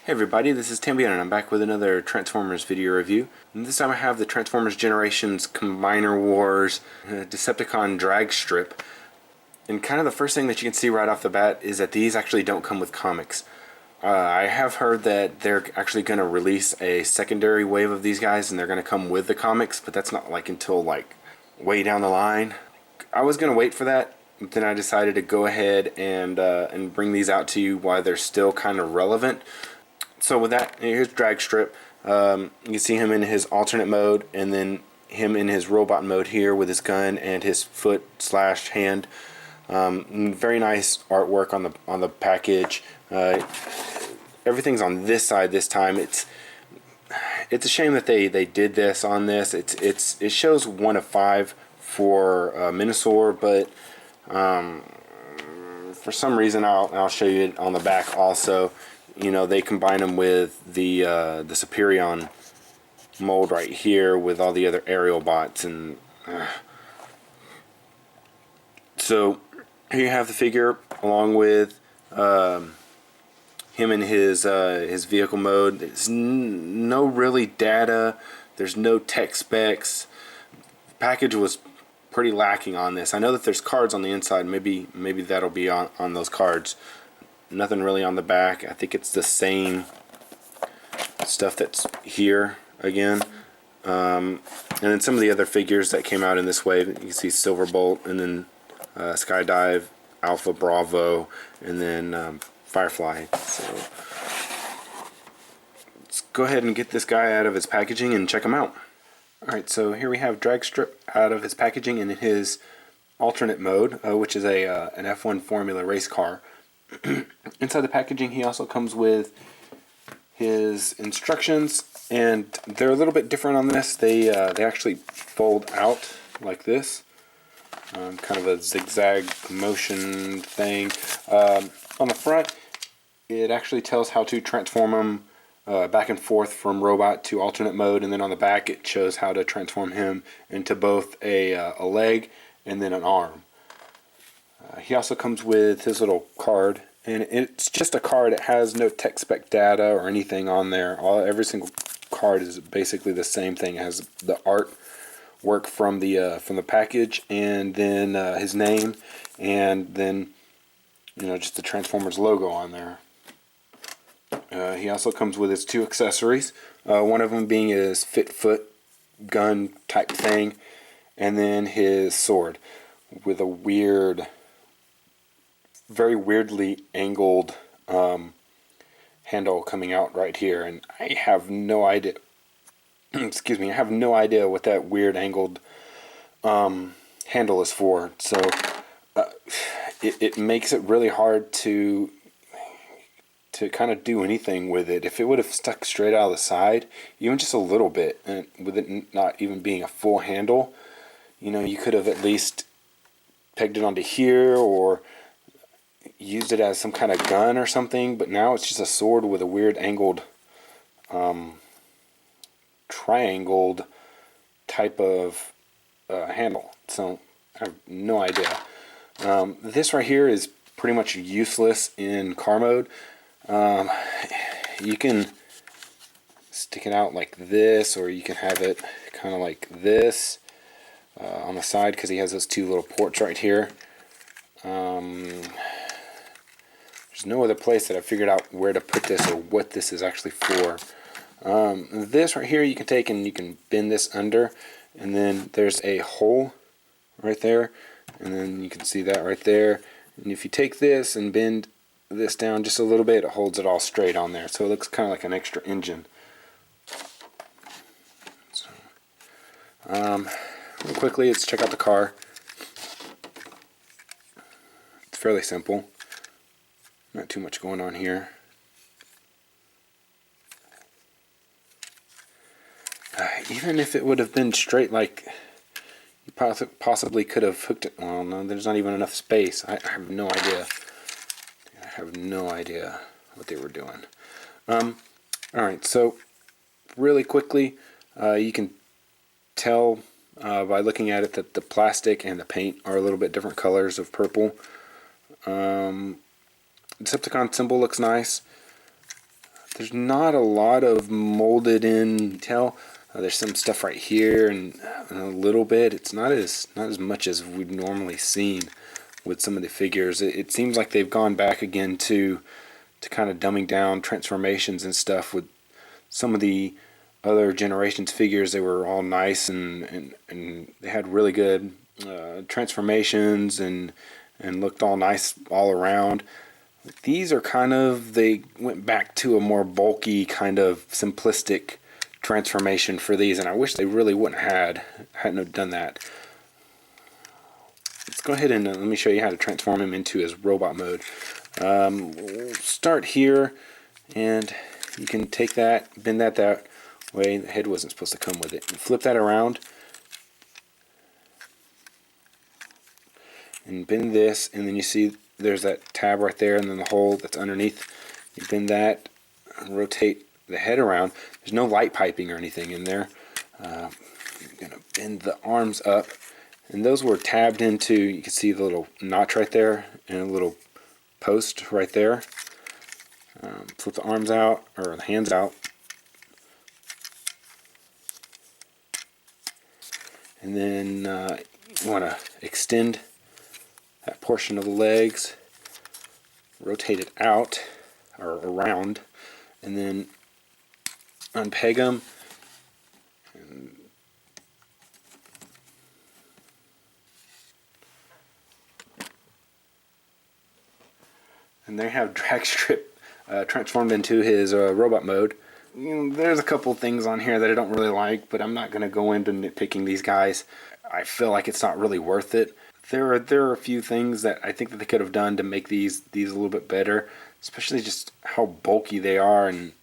Hey everybody, this is Tambion and I'm back with another Transformers video review. And this time I have the Transformers Generations Combiner Wars Decepticon Dragstrip. And kind of the first thing that you can see right off the bat is that these actually don't come with comics. I have heard that they're actually going to release a secondary wave of these guys and they're going to come with the comics, but that's not like until like way down the line. I was going to wait for that, but then I decided to go ahead and bring these out to you while they're still kind of relevant. So with that, here's Dragstrip. You can see him in his alternate mode, and then him in his robot mode here with his gun and his foot / hand. Very nice artwork on the package. Everything's on this side this time. It's a shame that they did this on this. It shows 1 of 5 for Minosaur, but for some reason I'll show you it on the back also. You know, they combine them with the Superion mold right here with all the other aerial bots, and so here you have the figure along with him in his vehicle mode. There's no really data. There's no tech specs. The package was pretty lacking on this. I know that there's cards on the inside. Maybe that'll be on those cards. Nothing really on the back. I think it's the same stuff that's here again. And then some of the other figures that came out in this wave. You can see Silverbolt, and then Skydive, Alpha Bravo, and then Firefly. So let's go ahead and get this guy out of his packaging and check him out. Alright, so here we have Dragstrip out of his packaging in his alternate mode, which is an F1 Formula race car. Inside the packaging, he also comes with his instructions, and they're a little bit different on this. They actually fold out like this, kind of a zigzag motion thing. On the front, it actually tells how to transform him back and forth from robot to alternate mode, and then on the back it shows how to transform him into both a leg and then an arm. He also comes with his little card, and it's just a card. It has no tech spec data or anything on there. Every single card is basically the same thing. It has the art work from the package, and then his name, and then just the Transformers logo on there. He also comes with his 2 accessories. One of them being his fit foot gun type thing, and then his sword with a very weirdly angled handle coming out right here, and I have no idea. Excuse me, I have no idea what that weird angled handle is for. So it makes it really hard to kind of do anything with it. If it would have stuck straight out of the side, even just a little bit, and with it not even being a full handle, you could have at least pegged it onto here or used it as some kind of gun or something. But now it's just a sword with a weird angled triangled type of handle. So I have no idea. This right here is pretty much useless in car mode. You can stick it out like this, or you can have it kind of like this on the side, because he has those 2 little ports right here. There's no other place that I figured out where to put this or what this is actually for. This right here you can take and you can bend this under, and then there's a hole right there, and then you can see that right there. And if you take this and bend this down just a little bit, it holds it all straight on there, so it looks kind of like an extra engine. So, real quickly, let's check out the car. It's fairly simple. Not too much going on here. Even if it would have been straight, like you possibly could have hooked it. Well, no, there's not even enough space. I have no idea. I have no idea what they were doing. Alright, so really quickly, you can tell by looking at it that the plastic and the paint are a little bit different colors of purple. Decepticon symbol looks nice. there's not a lot of molded in detail. There's some stuff right here and a little bit. It's not as much as we've normally seen with some of the figures. It seems like they've gone back again to kind of dumbing down transformations and stuff. With some of the other generations figures, they were all nice and they had really good transformations and looked all nice all around. These are kind of, they went back to a more bulky kind of simplistic transformation for these, and I wish they really hadn't have done that. Let's go ahead and let me show you how to transform him into his robot mode. We'll start here, and you can take that, bend that way. The head wasn't supposed to come with it. And flip that around, and bend this, and then you see there's that tab right there, and then the hole that's underneath. You bend that, and rotate the head around. There's no light piping or anything in there. I'm going to bend the arms up, and those were tabbed into, you can see the little notch right there and a little post right there. Flip the arms out, or the hands out, and then you want to extend that portion of the legs, rotate it out or around, and then unpeg them, and there you have Dragstrip transformed into his robot mode. There's a couple things on here that I don't really like, but I'm not going to go into nitpicking these guys. I feel like it's not really worth it. There are a few things that I think that they could have done to make these a little bit better, especially just how bulky they are, and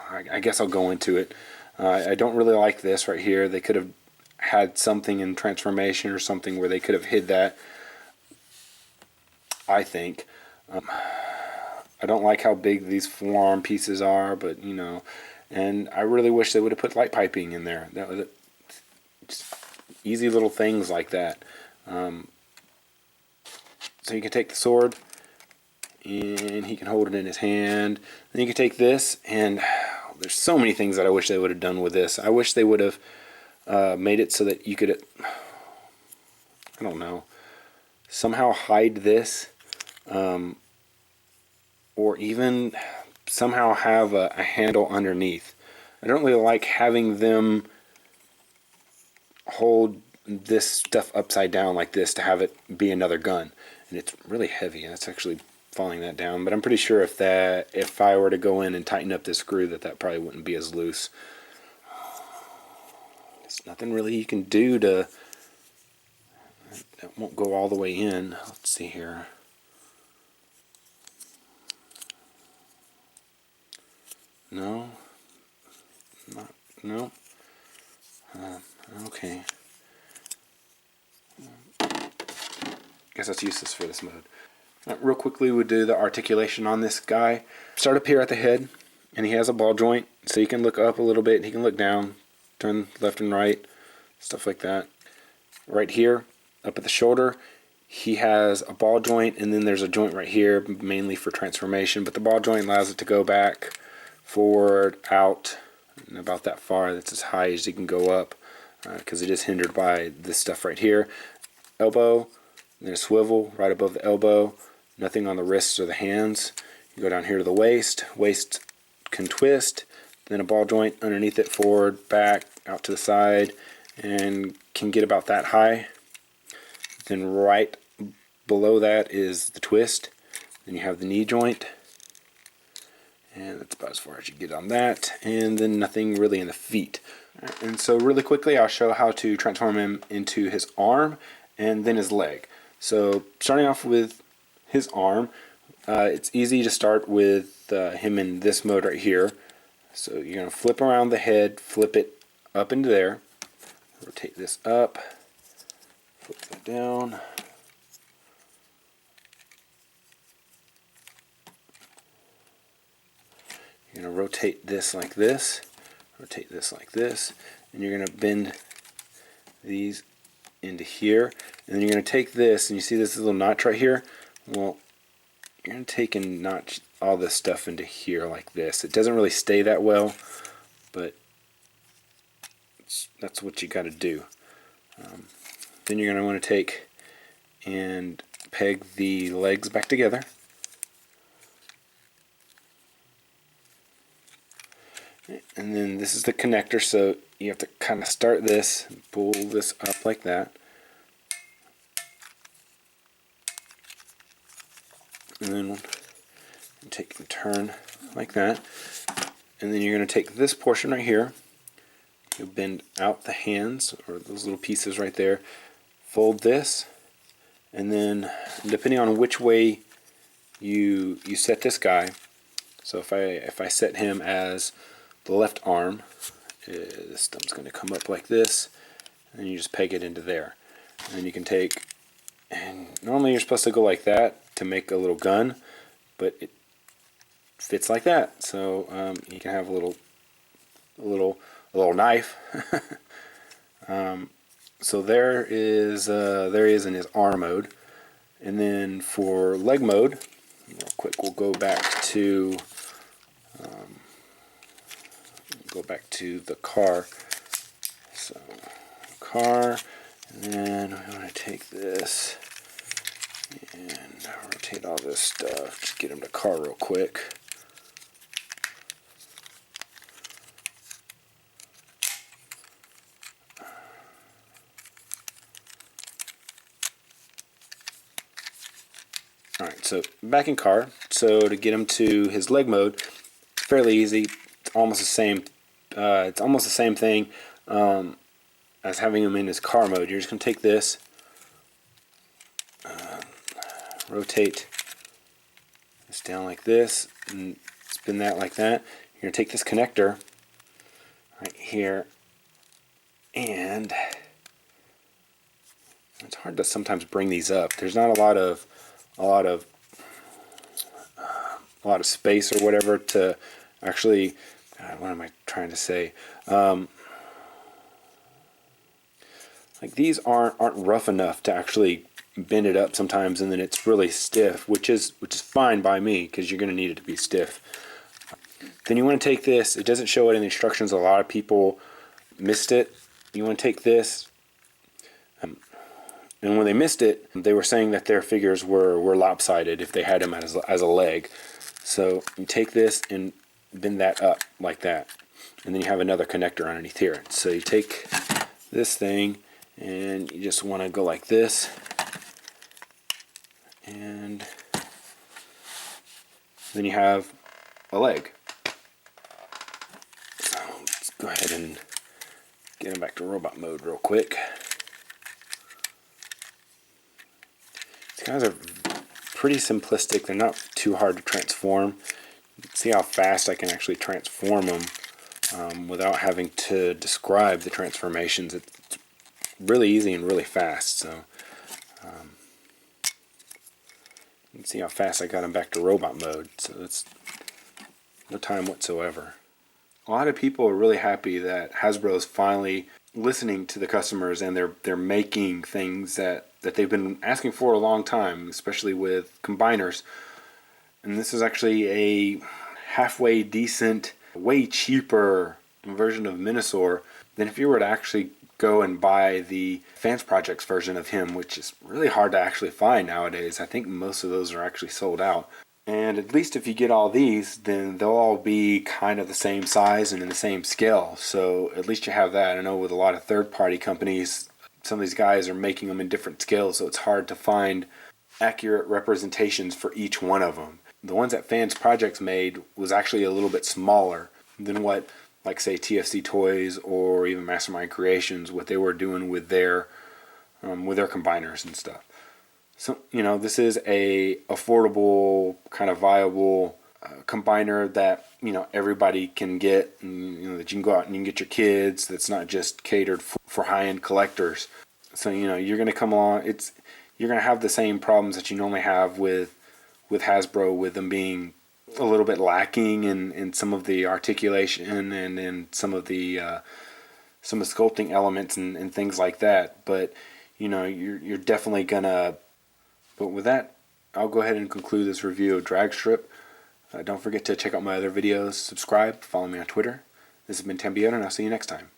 I guess I'll go into it. I don't really like this right here. They could have had something in transformation or something where they could have hid that, I think. I don't like how big these forearm pieces are, but and I really wish they would have put light piping in there. That was just easy little things like that. So you can take the sword, and he can hold it in his hand. Then you can take this, and there's so many things that I wish they would have done with this. I wish they would have made it so that you could, I don't know, somehow hide this, or even somehow have a handle underneath. I don't really like having them hold this stuff upside down like this to have it be another gun. And it's really heavy, and it's actually falling that down. But I'm pretty sure if I were to go in and tighten up this screw, that probably wouldn't be as loose. There's nothing really you can do to, that won't go all the way in. Let's see here. No. No. Okay. Guess that's useless for this mode. Real quickly, we'll do the articulation on this guy. Start up here at the head, and he has a ball joint, so you can look up a little bit, and he can look down, turn left and right, stuff like that. Right here, up at the shoulder, he has a ball joint, and then there's a joint right here, mainly for transformation, but the ball joint allows it to go back, forward, out, and about that far. That's as high as you can go up, because it is hindered by this stuff right here. Elbow, and then a swivel right above the elbow, nothing on the wrists or the hands. You go down here to the waist, waist can twist, then a ball joint underneath it, forward, back, out to the side, and can get about that high. Then right below that is the twist. Then you have the knee joint, and that's about as far as you get on that, and then nothing really in the feet. And so really quickly, I'll show how to transform him into his arm and then his leg. So starting off with his arm, it's easy to start with him in this mode right here. So you're going to flip around the head, flip it up into there, rotate this up, flip that down, you're going to rotate this like this, rotate this like this, and you're going to bend these into here, and then you're going to take this, and you see this little notch right here. Well, you're going to take and notch all this stuff into here like this. It doesn't really stay that well, but that's what you got to do. Then you're going to want to take and peg the legs back together. And then this is the connector, so you have to kind of start this and pull this up like that. And then take and turn like that. And then you're going to take this portion right here, you bend out the hands, or those little pieces right there, fold this, and then depending on which way you set this guy, so if I set him as the left arm, this thumb's going to come up like this, and then you just peg it into there. And then you can take, and normally you're supposed to go like that to make a little gun, but it fits like that, so you can have a little knife. So there he is in his arm mode. And then for leg mode, real quick, we'll go back to the car. So car, and then we want to take this and rotate all this stuff. Just get him to car real quick. Alright, so back in car. So to get him to his leg mode, it's fairly easy. It's almost the same thing as having him in his car mode. You're just going to take this, rotate this down like this, and spin that like that. You're going to take this connector right here, and it's hard to sometimes bring these up. There's not a lot of space or whatever to actually, what am I trying to say? Like these aren't rough enough to actually bend it up sometimes, and then it's really stiff, which is fine by me, because you're going to need it to be stiff. Then you want to take this. It doesn't show it in the instructions. A lot of people missed it. You want to take this. And when they missed it, they were saying that their figures were lopsided if they had him as a leg. So you take this and bend that up like that. And then you have another connector underneath here. So you take this thing and you just want to go like this. And then you have a leg. So let's go ahead and get him back to robot mode real quick. These guys are pretty simplistic. They're not too hard to transform. You can see how fast I can actually transform them without having to describe the transformations. It's really easy and really fast. So you can see how fast I got them back to robot mode. So it's no time whatsoever. A lot of people are really happy that Hasbro is finally listening to the customers, and they're making things that they've been asking for a long time, especially with combiners. And this is actually a halfway decent, way cheaper version of Minosaur than if you were to actually go and buy the Fans Projects version of him, which is really hard to actually find nowadays. I think most of those are actually sold out. And at least if you get all these, then they'll all be kind of the same size and in the same scale. So at least you have that. I know with a lot of third-party companies, some of these guys are making them in different scales, so it's hard to find accurate representations for each one of them. The ones that Fans Projects made was actually a little bit smaller than what, like say, TFC Toys or even Mastermind Creations, what they were doing with their combiners and stuff. So, this is a affordable, kind of viable combiner that, everybody can get, and, that you can go out and you can get your kids. That's not just catered for high-end collectors. So, you're going to come along. You're going to have the same problems that you normally have with Hasbro, with them being a little bit lacking in some of the articulation and in some of the sculpting elements and things like that. But, you're definitely going to... But with that, I'll go ahead and conclude this review of Dragstrip. Don't forget to check out my other videos, subscribe, follow me on Twitter. This has been Tambioto, and I'll see you next time.